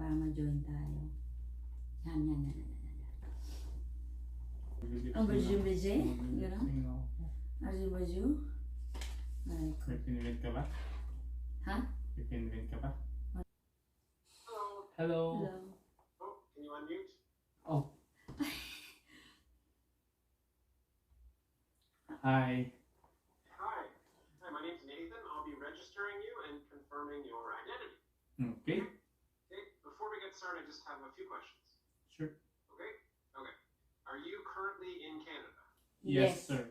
para ma-join tayo. Yan. Ang berje-berje? Gano'n? Arju-barju? May pinivent ka ba? Ha? May pinivent ka ba? Hello. Hello. Oh, can you unmute? Oh. Hi. Hi. Hi, my name's Nathan. I'll be registering you and confirming your identity. Okay. Okay, before we get started, I just have a few questions. Sure. Okay? Okay. Are you currently in Canada? Yes, sir.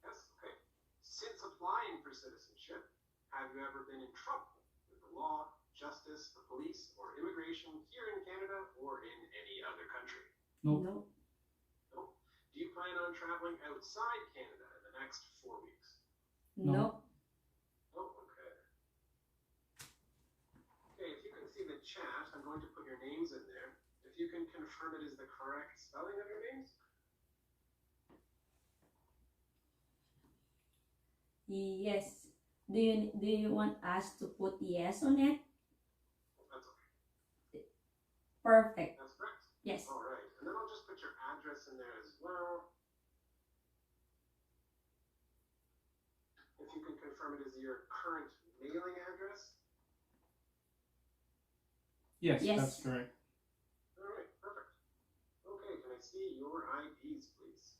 Yes? Okay. Since applying for citizenship, have you ever been in trouble with the law, justice, the police, or immigration here in Canada or in any other country? Nope. No. No? Do you plan on traveling outside Canada in the next 4 weeks? No. Oh, okay. Okay, if you can see the chat, I'm going to put your names in there. If you can confirm it is the correct spelling of your names? Yes. Do you want us to put yes on it? That's okay. Perfect. That's correct. Yes. All right. And then I'll just put your address in there as well. If you can confirm it is your current mailing address? Yes, Yes. that's correct. All right, perfect. Okay, can I see your IDs, please?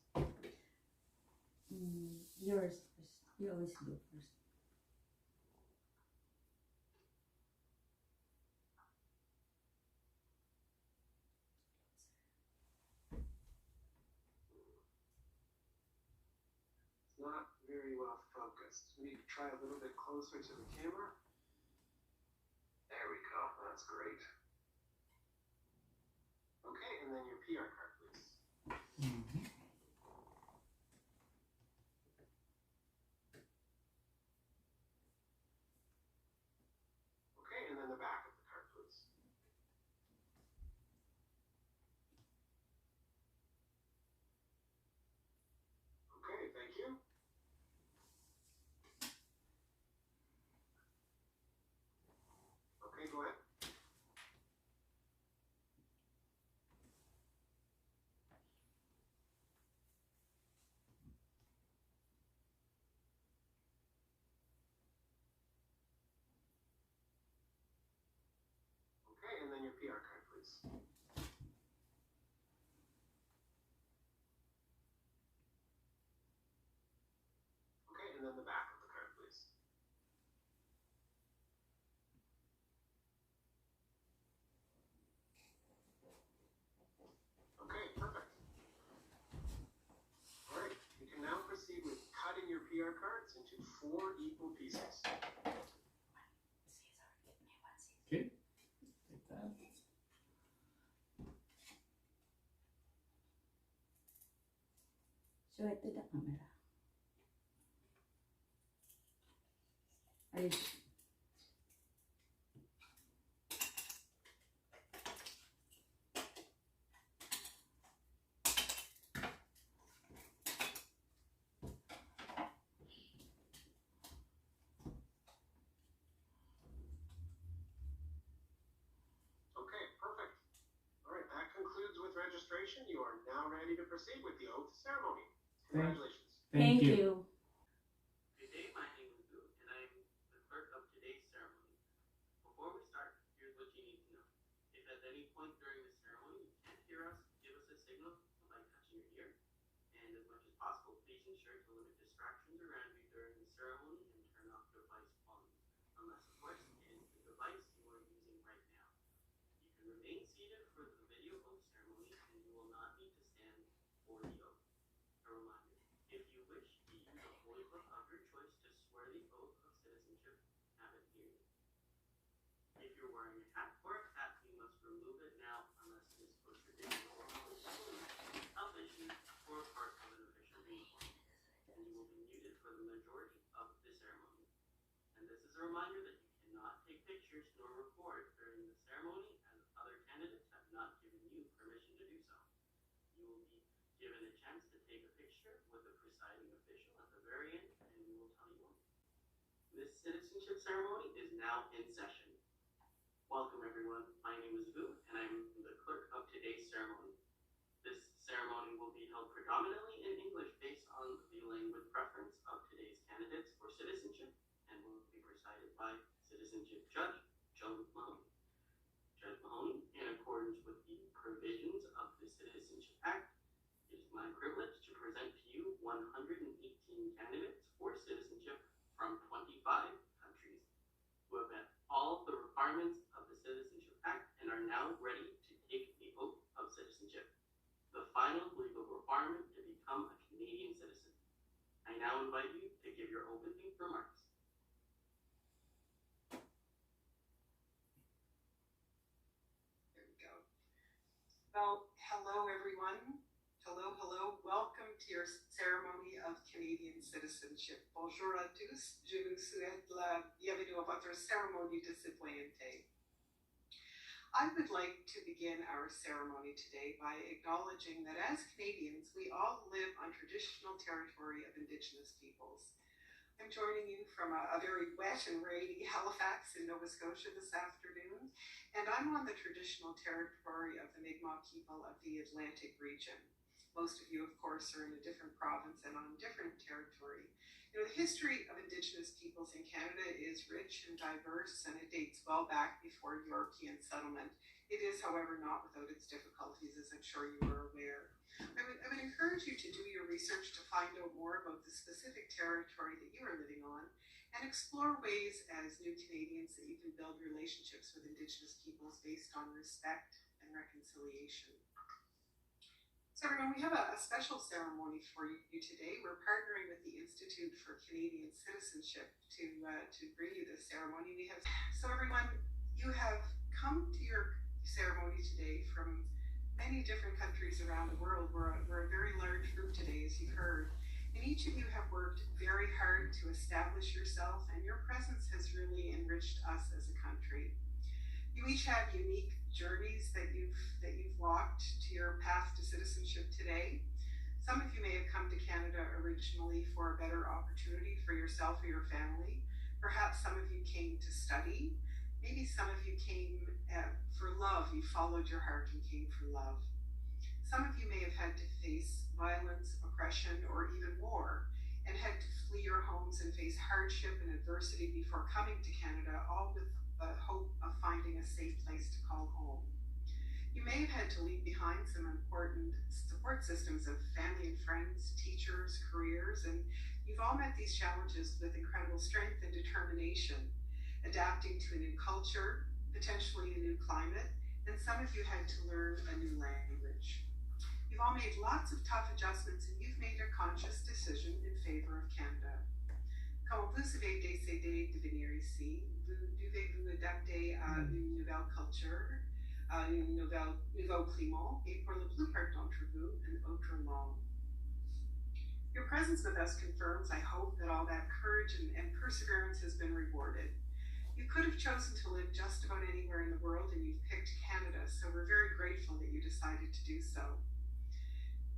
Yours first. You always go first. It's not very well focused. We need to try a little bit closer to the camera. There we go. That's great. Okay, and then your PR card, please. Mm-hmm. Okay, and then the back of the card, please. Okay, thank you. Okay, go ahead. Okay, and then your PR card, please. Okay, and then the back of the card, please. Okay, perfect. All right, you can now proceed with cutting your PR cards into 4 equal pieces. Okay. Like that. Show it to the camera. Are you Okay, perfect. All right, that concludes with registration. You are now ready to proceed with the oath ceremony. Congratulations. Thank you. Good day, my name is Boo, and I'm the clerk of today's ceremony. Before we start, here's what you need to know. If at any point during the ceremony you can't hear us, give us a signal by touching your ear. And as much as possible, please ensure to limit distractions around you during the ceremony and turn off device volume, unless of course it is the device you are using right now. You can remain seated for the video oath ceremony, and you will not need to stand for the oath. A reminder, if you wish to use a holy book of your choice to swear the oath of citizenship, have it here. If you're wearing a hat or a cap, you must remove it now unless it is for traditional salvation or part of an official uniform. And you will be muted for the majority of the ceremony. And this is a reminder that you cannot take pictures nor record during the ceremony, as other candidates have not given you permission to do so. You will be given a chance to take a picture with the presiding official at the very end, and we will tell you when. This citizenship ceremony is now in session. Welcome everyone, my name is now invite you to give your opening remarks. There we go. Well, hello everyone. Hello, hello. Welcome to your ceremony of Canadian citizenship. Bonjour à tous. Je vous souhaite la bienvenue à votre cérémonie de citoyenneté. I would like to begin our ceremony today by acknowledging that as Canadians, we all live on traditional territory of Indigenous peoples. I'm joining you from a very wet and rainy Halifax in Nova Scotia this afternoon, and I'm on the traditional territory of the Mi'kmaq people of the Atlantic region. Most of you, of course, are in a different province and on different territory. You know, the history of Indigenous peoples in Canada is rich and diverse, and it dates well back before European settlement. It is, however, not without its difficulties, as I'm sure you are aware. I would encourage you to do your research to find out more about the specific territory that you are living on, and explore ways as new Canadians that you can build relationships with Indigenous peoples based on respect and reconciliation. So everyone, we have a special ceremony for you today. We're partnering with the Institute for Canadian Citizenship to bring you this ceremony. So everyone, you have come to your ceremony today from many different countries around the world. We're a very large group today, as you've heard. And each of you have worked very hard to establish yourself, and your presence has really enriched us as a country. You each have unique journeys that you've walked to your path to citizenship today. Some of you may have come to Canada originally for a better opportunity for yourself or your family. Perhaps some of you came to study. Maybe some of you came for love. You followed your heart and came for love. Some of you may have had to face violence, oppression, or even war, and had to flee your homes and face hardship and adversity before coming to Canada, all with the hope of finding a safe place to call home. You may have had to leave behind some important support systems of family and friends, teachers, careers, and you've all met these challenges with incredible strength and determination, adapting to a new culture, potentially a new climate, and some of you had to learn a new language. You've all made lots of tough adjustments, and you've made a conscious decision in favor of Canada. Comme vous avez décidé de venir ici, vous devez vous adapter à une nouvelle culture, à un nouveau climat, et pour la plupart d'entre vous, une autre langue. Your presence with us confirms, I hope, that all that courage and perseverance has been rewarded. You could have chosen to live just about anywhere in the world, and you've picked Canada, so we're very grateful that you decided to do so.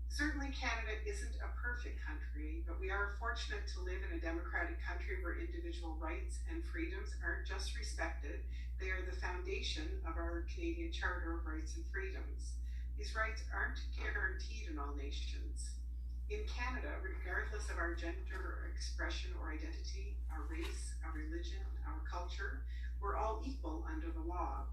Certainly Canada isn't a perfect country, but we are fortunate to live in a democratic country where individual rights and freedoms aren't just respected, they are the foundation of our Canadian Charter of Rights and Freedoms. These rights aren't guaranteed in all nations. In Canada, regardless of our gender expression or identity, our race, our religion, our culture, we're all equal under the law.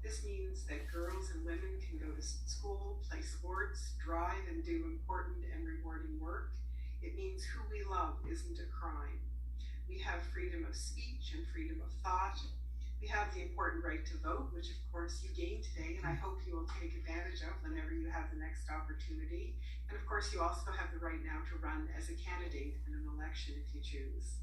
This means that girls and women can go to school, play sports, drive, and do important and rewarding work. It means who we love isn't a crime. We have freedom of speech and freedom of thought. We have the important right to vote, which of course you gained today, and I hope you will take advantage of whenever you have the next opportunity. And of course, you also have the right now to run as a candidate in an election if you choose.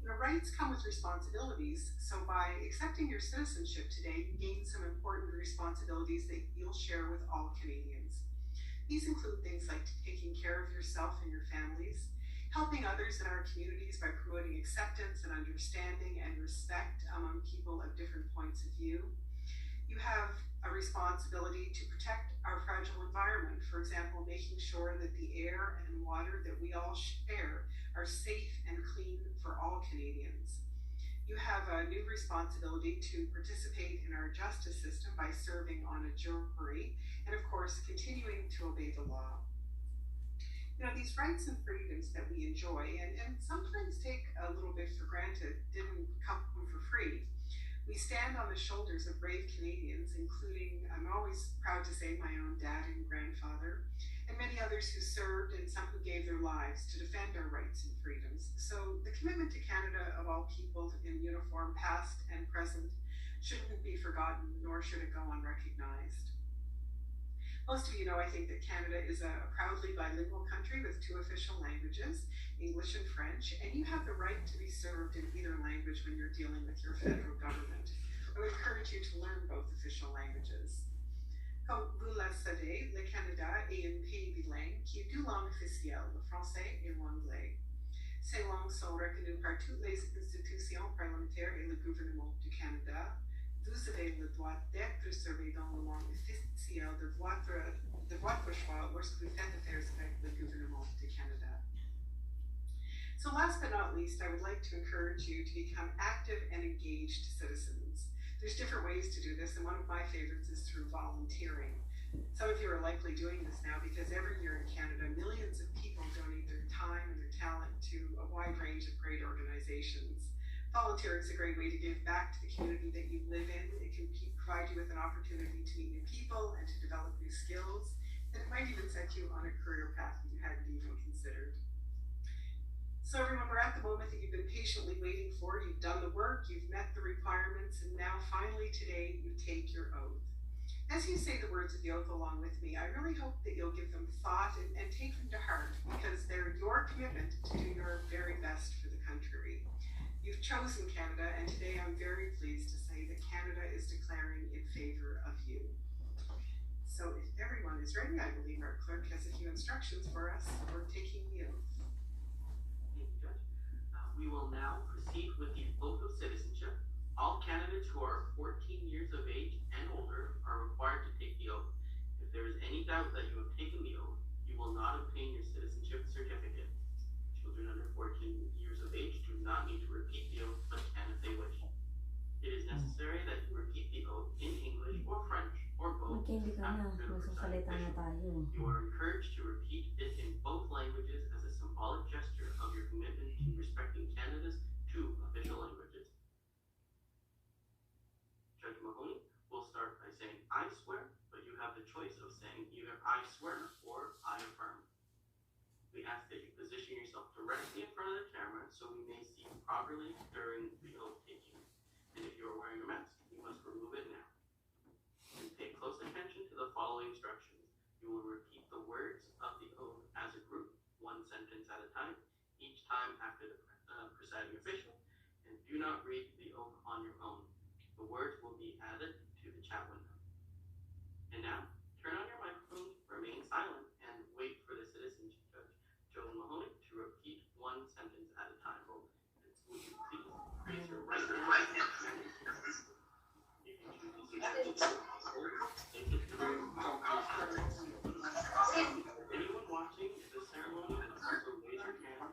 Your rights come with responsibilities, so by accepting your citizenship today, you gain some important responsibilities that you'll share with all Canadians. These include things like taking care of yourself and your families, helping others in our communities by promoting acceptance and understanding and respect among people of different points of view. You have a responsibility to protect our fragile environment, for example, making sure that the air and water that we all share are safe and clean for all Canadians. You have a new responsibility to participate in our justice system by serving on a jury, and of course, continuing to obey the law. You know, these rights and freedoms that we enjoy and sometimes take a little bit for granted didn't come for free. We stand on the shoulders of brave Canadians, including, I'm always proud to say, my own dad and grandfather, and many others who served and some who gave their lives to defend our rights and freedoms. So the commitment to Canada of all people in uniform, past and present, shouldn't be forgotten, nor should it go unrecognized. Most of you know, I think, that Canada is a proudly bilingual country with 2 official languages, English and French, and you have the right to be served in either language when you're dealing with your federal government. I would encourage you to learn both official languages. Comme vous le savez, le Canada est un pays bilingue qui a 2 langues officielles, le français et l'anglais. Ces langues sont reconnues par toutes les institutions parlementaires et le gouvernement du Canada. Vous avez le droit d'être servi dans la langue officielle de votre choix lorsque vous faites affaires avec le gouvernement du Canada. So last but not least, I would like to encourage you to become active and engaged citizens. There's different ways to do this, and one of my favorites is through volunteering. Some of you are likely doing this now because every year in Canada, millions of people donate their time and their talent to a wide range of great organizations. Volunteering is a great way to give back to the community that you live in. It can provide you with an opportunity to meet new people and to develop new skills, and it might even set you on a career path that you hadn't even considered. So everyone, we're at the moment that you've been patiently waiting for. You've done the work, you've met the requirements, and now finally today you take your oath. As you say the words of the oath along with me, I really hope that you'll give them thought and take them to heart, because they're your commitment to do your very best for the country. You've chosen Canada, and today I'm very pleased to say that Canada is declaring in favor of you. So if everyone is ready, I believe our clerk has a few instructions for us for taking the oath. Thank you, Judge. We will now proceed with the oath of citizenship. All candidates who are 14 years of age and older are required to take the oath. If there is any doubt that you have taken the oath, you will not obtain your citizenship certificate. Children under 14 years of age do not need to repeat the oath, but can if they wish. It is necessary that you repeat the oath in English or French or both. Magkindi ka na, magsasalita na tayo. You are encouraged to repeat it in both languages as a symbolic gesture of your commitment to respecting Canada's 2 official languages. Judge Mahoney will start by saying, I swear, but you have the choice of saying either I swear or I affirm. We ask that you position yourself directly in front of the camera so we may see you properly during the oath taking. And if you are wearing a mask, you must remove it now. And pay close attention to the following instructions. You will repeat the words of the oath as a group, 1 sentence at a time, each time after the presiding official, and do not read the oath on your own. The words will be added to the chat window. And now, turn on your microphones, remain silent, and wait for the Citizenship Judge, Joe Mahoney, to repeat 1 sentence at a time. Would you please raise your right hand? Anyone watching the ceremony can also raise your hand.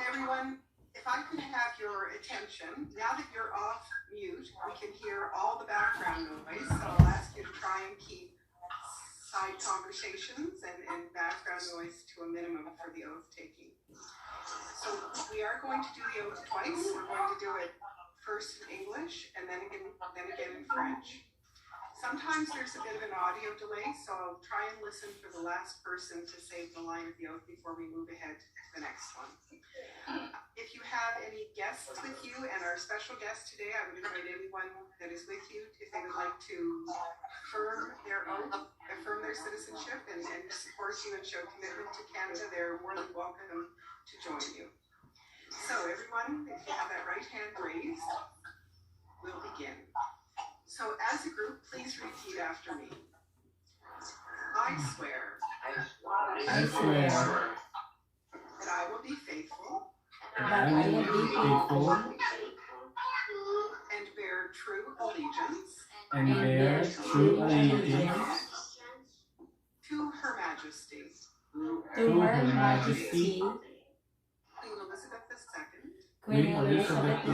Everyone, if I could have your attention, now that you're off mute, we can hear all the background noise, so I'll ask you to try and keep side conversations and background noise to a minimum for the oath taking. So we are going to do the oath twice. We're going to do it first in English and then again in French. Sometimes there's a bit of an audio delay, so I'll try and listen for the last person to say the line of the oath before we move ahead to the next one. If you have any guests with you, and our special guest today, I would invite anyone that is with you, if they would like to affirm their oath, affirm their citizenship, and support you and show commitment to Canada, they're more than welcome to join you. So everyone, if you have that right hand raised, we'll begin. So as a group, please repeat after me. I swear. I swear That I will be faithful. that I will be faithful And bear true allegiance. and bear true allegiance To Her Majesty. To Her Majesty, Queen Elizabeth II. Queen Elizabeth II,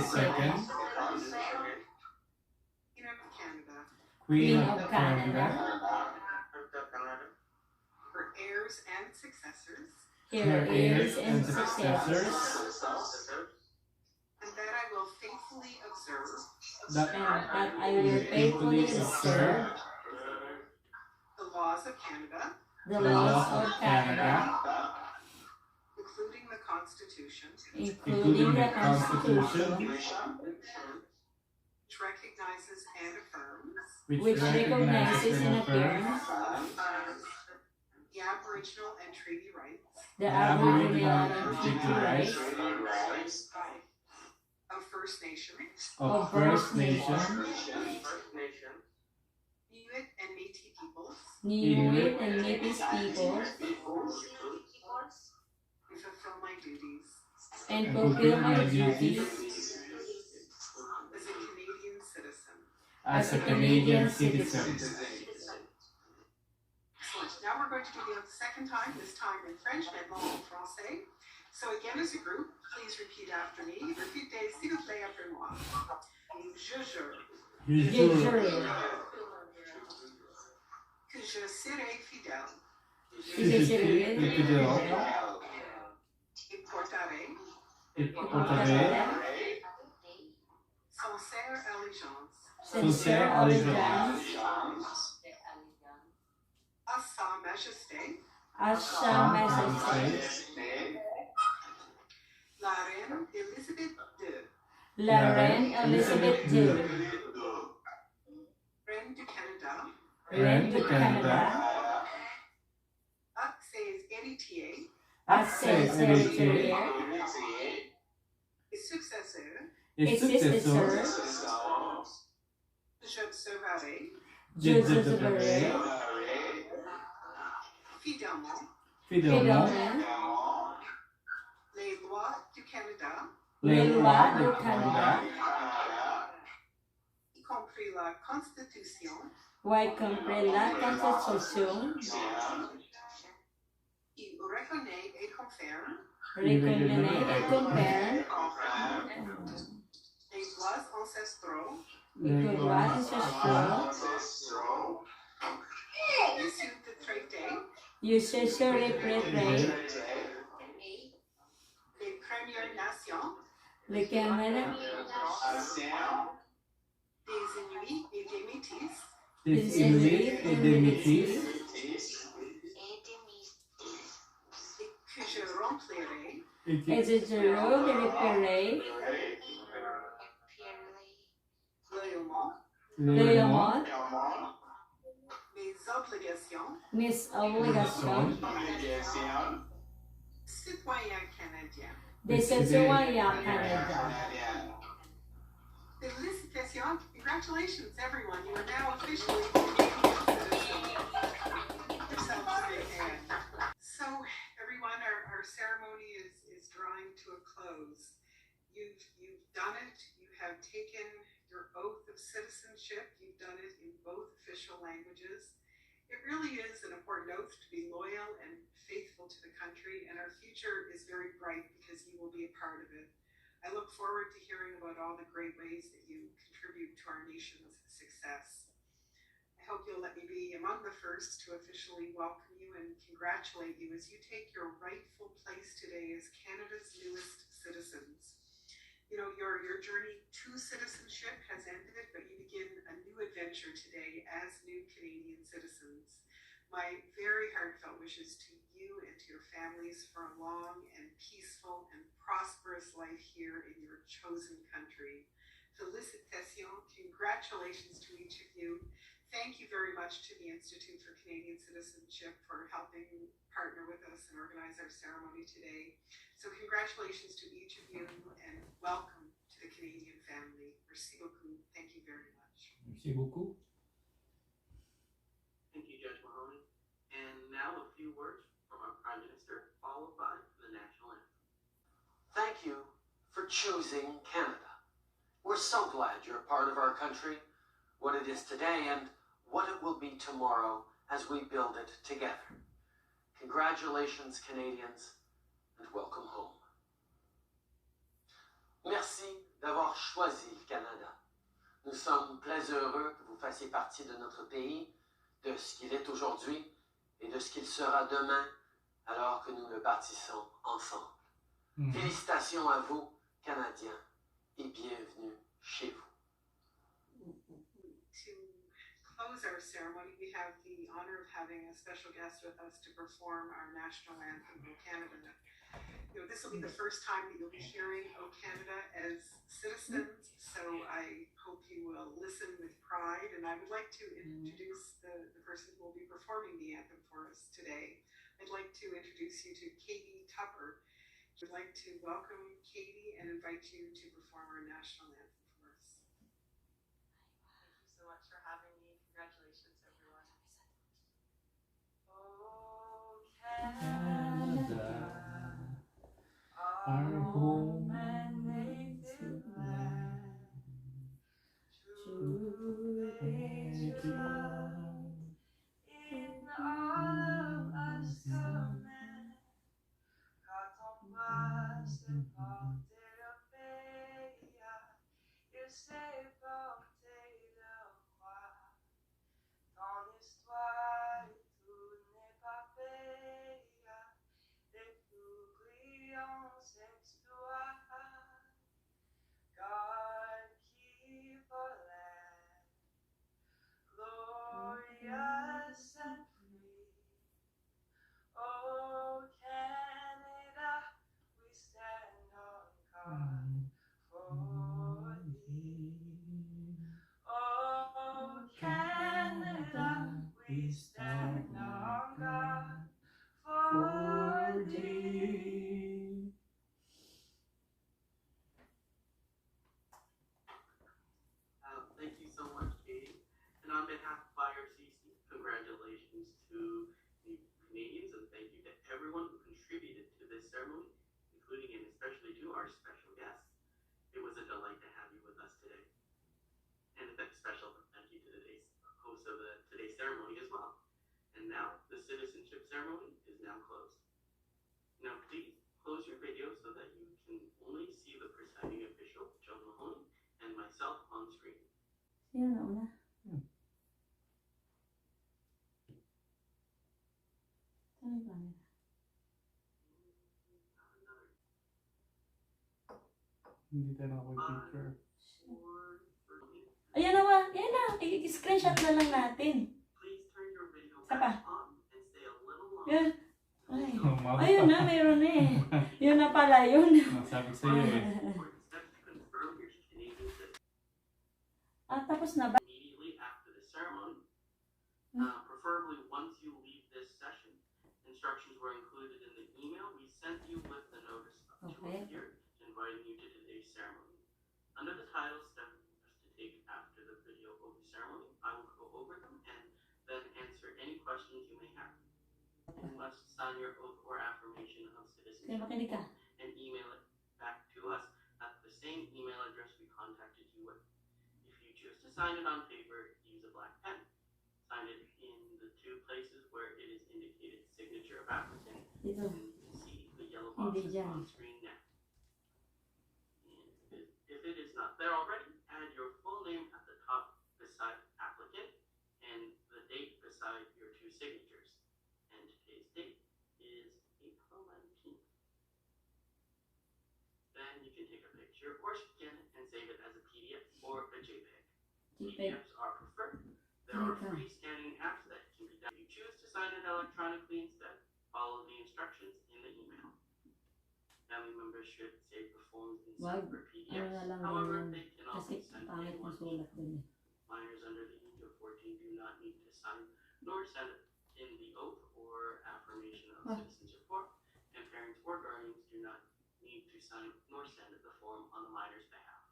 Queen of Canada. Queen of Canada, Her heirs and successors. her heirs and successors, And that I will faithfully faithfully observe that and that I will faithfully observe the laws of Canada, the laws of Canada, including the Constitution, including the Constitution, which recognizes and affirms which recognizes and affirms the Aboriginal and treaty rights the Aboriginal and treaty rights of First Nations, of First Nations, Inuit and Métis peoples, Inuit and Métis peoples, and fulfill my duties and fulfill my duties as a Canadian citizen. as a Canadian citizen. Excellent. Now we're going to do the second time, this time in French, maintenant en français. So again, as a group, please repeat after me. Répétez, s'il vous plaît, après moi. Je jure Je jure que je serai fidèle que je serai fidèle et porterai et porterai sincère allégeance sincère allégeance à Sa Majesté, à Sa Majesté, la Reine Elisabeth II, la Reine Elisabeth II, Reine du Canada, Reine du Canada, à ses héritiers à ses héritiers et successeurs, et successeurs, j'observerai j'observerai fidèlement fidèlement les lois du Canada, les lois du Canada, y compris la Constitution, y compris la Constitution, qui reconnaît et confère reconnaît et confère les droits ancestraux les droits ancestraux issus de traités issus sur les traités des Premières Nations, le Canada, des Inuits et des Métis, des Inuits et des Métis, et que je remplirai et et je referai loyalement loyalement mes obligations mes obligations citoyens canadiens. de citoyen canadien. Félicitations, congratulations everyone, you are now officially Canadian citizens. Yourselves a big hand. So everyone, our ceremony is drawing to a close. You've done it, you have taken your oath of citizenship, you've done it in both official languages. It really is an important oath to be loyal and faithful to the country, and our future is very bright because you will be a part of it. I look forward to hearing about all the great ways that you contribute to our nation's success. I hope you'll let me be among the first to officially welcome you and congratulate you as you take your rightful place today as Canada's newest citizens. You know, your journey to citizenship has ended, but you begin a new adventure today as new Canadian citizens. My very heartfelt wishes to you and to your families for a long and peaceful and prosperous life here in your chosen country. Félicitations, congratulations to each of you. Thank you very much to the Institute for Canadian Citizenship for helping partner with us and organize our ceremony today. So congratulations to each of you and welcome to the Canadian family. Merci beaucoup. Thank you very much. Merci beaucoup. Thank you, Judge Mahoney. And now a few words from our Prime Minister, followed by the national anthem. Thank you for choosing Canada. We're so glad you're a part of our country, what it is today and what it will be tomorrow as we build it together. Congratulations, Canadians, and welcome home. Merci d'avoir choisi le Canada. Nous sommes très heureux que vous fassiez partie de notre pays, de ce qu'il est aujourd'hui et de ce qu'il sera demain, alors que nous le bâtissons ensemble. Félicitations à vous, Canadiens, et bienvenue chez vous. To close our ceremony, we have the honor of having a special guest with us to perform our national anthem, O Canada. This will be the first time that you'll be hearing O Canada as citizens, so I hope you will listen with pride. And I would like to introduce the person who will be performing the anthem for us today. I'd like to introduce you to Katie Tupper. I'd like to welcome Katie and invite you to perform our national anthem for us. Thank you so much for having me. Congratulations, everyone. Oh, Canada, Our home and native land, true patriot, in all of us command, quand on passe porter le pays, il s'est porté le roi. Ton histoire, tout n'est pas payé, les plus brillants exploits. God keep our land glorious and free. Oh, Canada, we stand on guard for thee. Oh, Canada, we stand on guard for thee. Thank you so much, Katie. And on behalf of IRCC, congratulations to the Canadians, and thank you to everyone who contributed to this ceremony, including and especially to our special guests. It was a delight to have you with us today. And a special thank you to today's host of today's ceremony as well. And now, the citizenship ceremony is now closed. Now, please close your video so that you can only see the presiding official, Joe Mahoney, and myself on screen. Sino na una? Saan yung camera? Hindi tayo nakapag-picture. Ayan na wa! Ayan na! I-screenshot na lang natin. Please turn your video Sapa? back on and stay a little longer. Yan. Ay. Umabot Ayun pa. na, mayroon na eh. Yun na pala yun. Sabi ko sa'yo eh. Important steps to confirm your Canadian citizenship. Tapos na ba? Immediately after the ceremony, preferably once you leave this session, instructions were included in the email we sent you with the notice to Okay. appear, inviting you to today's ceremony. Under the title steps to take after the video of the ceremony, I will go over them and then answer any questions you may have. You must sign your oath or affirmation of Kaya citizenship makinig ka. and email it back to us at the same email address we contacted you with. If you choose to sign it on paper, use a black pen. Sign it in the two places where it is indicated signature of applicant, Dito. and you can see the yellow Hindi boxes dyan. on screen now. And if it is not there already, add your full name at the top beside applicant and the date beside your two signatures. And today's date is April 19th. Then you can take a picture or scan it and save it as a PDF or a JPEG. JPEG. PDFs are preferred. There are Okay. free scanning apps that can be done. If you choose to sign it electronically instead, follow the instructions in the email. Family members should save the forms in Wag. separate Ano PDFs. na lang However, yun. they can Kasi also send pangit in yung one sulat dun eh. Minors under the age of 14 do not need to sign nor send in the oath or affirmation of Ah. citizenship form, and parents or guardians do not need to sign nor send the form on the minor's behalf.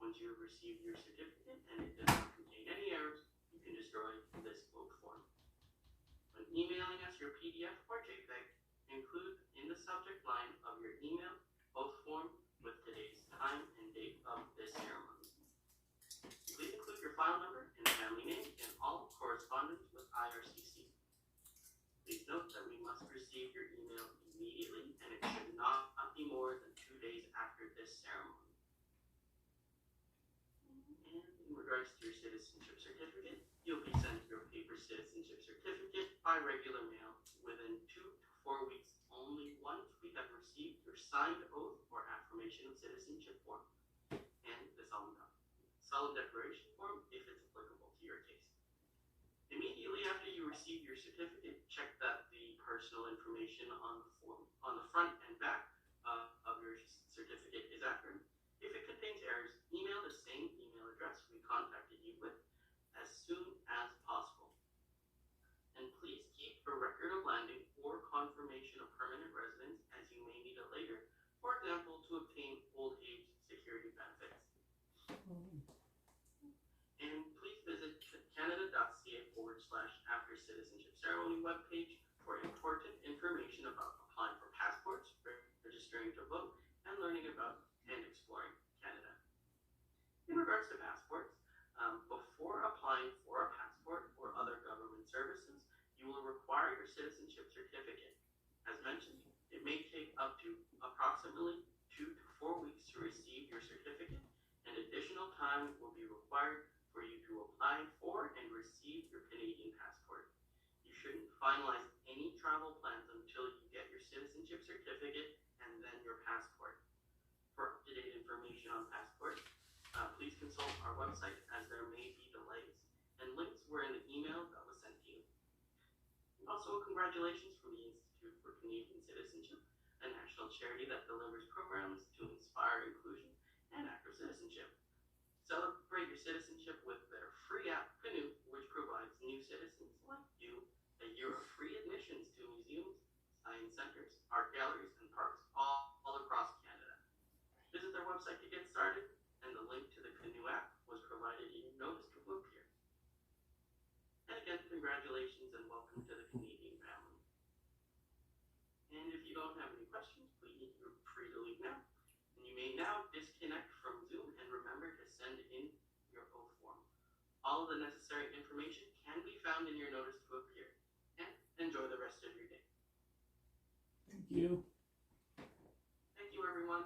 Once you have received your certificate and it does not contain any errors, you can destroy this oath form. When emailing us your PDF or JPEG, include in the subject line of your email oath form with today's time and date of this ceremony. Please include your file number and family name in all correspondence with IRCC. Please note that we must receive your email immediately, and it should not be more than 2 days after this ceremony. And in regards to your citizenship certificate, you'll be sent your paper citizenship certificate by regular mail within 2 to 4 weeks only once we have received your signed oath or affirmation of citizenship form. And this solemn declaration form if it's applicable to your case. Immediately after you receive your certificate, check that the personal information on the form, on the front and back of your certificate is accurate. If it contains errors, email the same email address we contacted you with as soon as possible. And please keep a record of landing or confirmation of permanent residence, as you may need it later, for example, to obtain old age security benefits. And please visit canada.ca/after citizenship ceremony webpage for important information about applying for passports, registering to vote, and learning about and exploring Canada. In regards to passports, before applying for a passport or other government services, you will require your citizenship certificate. As mentioned, it may take up to approximately 2 to 4 weeks to receive your certificate, and additional time will be required for you to apply for and receive your Canadian passport. You shouldn't finalize any travel plans until you get your citizenship certificate and then your passport. For up-to-date information on passports, please consult our website, as there may be delays, and links were in the email that was sent to you. And also, congratulations from the Institute for Canadian Citizenship, a national charity that delivers programs to inspire inclusion and active citizenship. Celebrate your citizenship with their free app, Canoe, which provides new citizens like you a year of free admissions to museums, science centers, art galleries, and parks all across Canada. Visit their website to get started, and the link to the Canoe app was provided in your notice to appear. And again, congratulations and welcome to the Canadian family. And if you don't have any questions, please, you're free to leave now. And you may now disconnect from Zoom, and remember to send in your oath form. All of the necessary information can be found in your notice to appear. And enjoy the rest of your day. Thank you. Thank you, everyone.